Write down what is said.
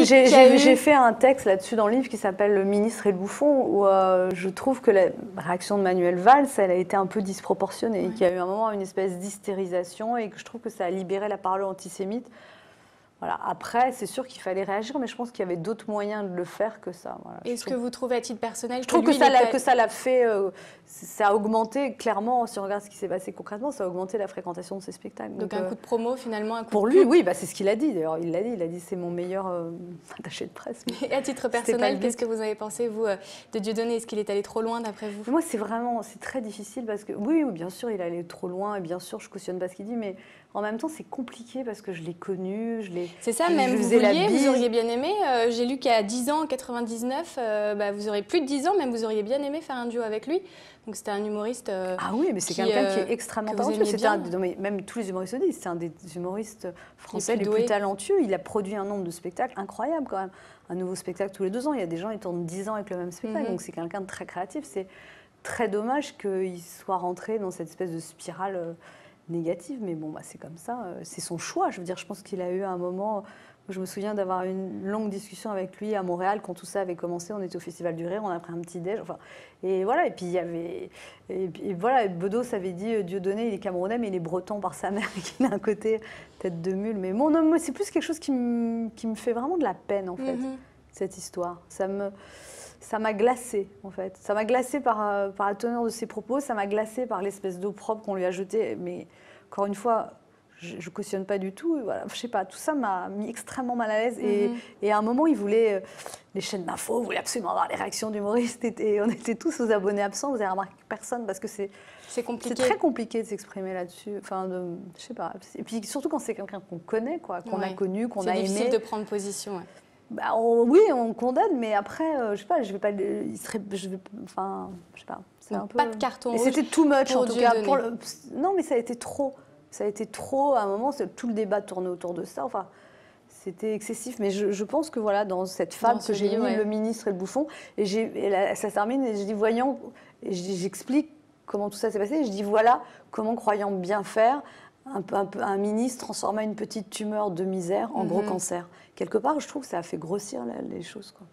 J'ai fait un texte là-dessus dans le livre qui s'appelle « Le ministre et le bouffon » où je trouve que la réaction de Manuel Valls, elle a été un peu disproportionnée, qu'il y a eu un moment une espèce d'hystérisation et que je trouve que ça a libéré la parole antisémite. Voilà. Après, c'est sûr qu'il fallait réagir, mais je pense qu'il y avait d'autres moyens de le faire que ça. Voilà. Est-ce que vous trouvez à titre personnel je trouve que ça l'a fait, ça a augmenté clairement, si on regarde ce qui s'est passé concrètement, ça a augmenté la fréquentation de ces spectacles. Donc un coup de promo finalement, un coup pour de lui, oui, bah, c'est ce qu'il a dit d'ailleurs. Il a dit c'est mon meilleur attaché de presse. Et à titre personnel, qu'est-ce que vous avez pensé, vous, de Dieudonné? Est-ce qu'il est allé trop loin d'après vous? Moi, c'est très difficile parce que, oui, bien sûr, il est allé trop loin et bien sûr, je cautionne pas ce qu'il dit, mais en même temps, c'est compliqué parce que je l'ai connu, c'est ça, même vous auriez bien aimé. J'ai lu qu'à 10 ans, en 99, vous aurez plus de 10 ans, même vous auriez bien aimé faire un duo avec lui. Donc c'était un humoriste. Ah oui, mais c'est quelqu'un qui est extrêmement talentueux. Même tous les humoristes le disent, c'est un des humoristes français les plus talentueux. Il a produit un nombre de spectacles incroyable quand même. Un nouveau spectacle tous les 2 ans. Il y a des gens qui tournent 10 ans avec le même spectacle. Donc c'est quelqu'un de très créatif. C'est très dommage qu'il soit rentré dans cette espèce de spirale négative. Mais bon, c'est comme ça. C'est son choix. Je veux dire, je pense qu'il a eu un moment... Je me souviens d'avoir une longue discussion avec lui à Montréal quand tout ça avait commencé. On était au Festival du Rire, on a pris un petit déj. Enfin, et voilà. Et puis il y avait, et voilà. Bedos avait dit Dieudonné, il est camerounais, mais il est breton par sa mère, qui a un côté tête de mule. Mais bon, non, c'est plus quelque chose qui me fait vraiment de la peine en fait, cette histoire. Ça m'a glacée en fait. Ça m'a glacée par la teneur de ses propos. Ça m'a glacée par l'espèce d'opprobre qu'on lui a jeté. Mais encore une fois. Je cautionne pas du tout. Voilà, je sais pas, tout ça m'a mis extrêmement mal à l'aise. Et à un moment, ils voulaient, les chaînes d'infos voulaient absolument avoir les réactions d'humoristes. Et on était tous aux abonnés absents. Vous avez remarqué personne parce que c'est très compliqué de s'exprimer là-dessus. Enfin, je sais pas. Et puis surtout quand c'est quelqu'un qu'on connaît, quoi, qu'on a connu, qu'on a aimé. C'est difficile de prendre position. Ouais. Oui, on condamne, mais après, je sais pas, je vais pas, enfin, je sais pas. C'est un peu. Pas de carton rouge. Et c'était too much en tout cas. Non, mais ça a été trop. Ça a été trop, à un moment, tout le débat tournait autour de ça. Enfin, c'était excessif. Mais je pense que voilà, dans cette fable que j'ai mis, le ministre et le bouffon, et ça se termine, et je dis, voyons, j'explique comment tout ça s'est passé, et je dis, voilà comment, croyant bien faire, un ministre transforma une petite tumeur de misère en gros cancer. Quelque part, je trouve que ça a fait grossir les choses, quoi.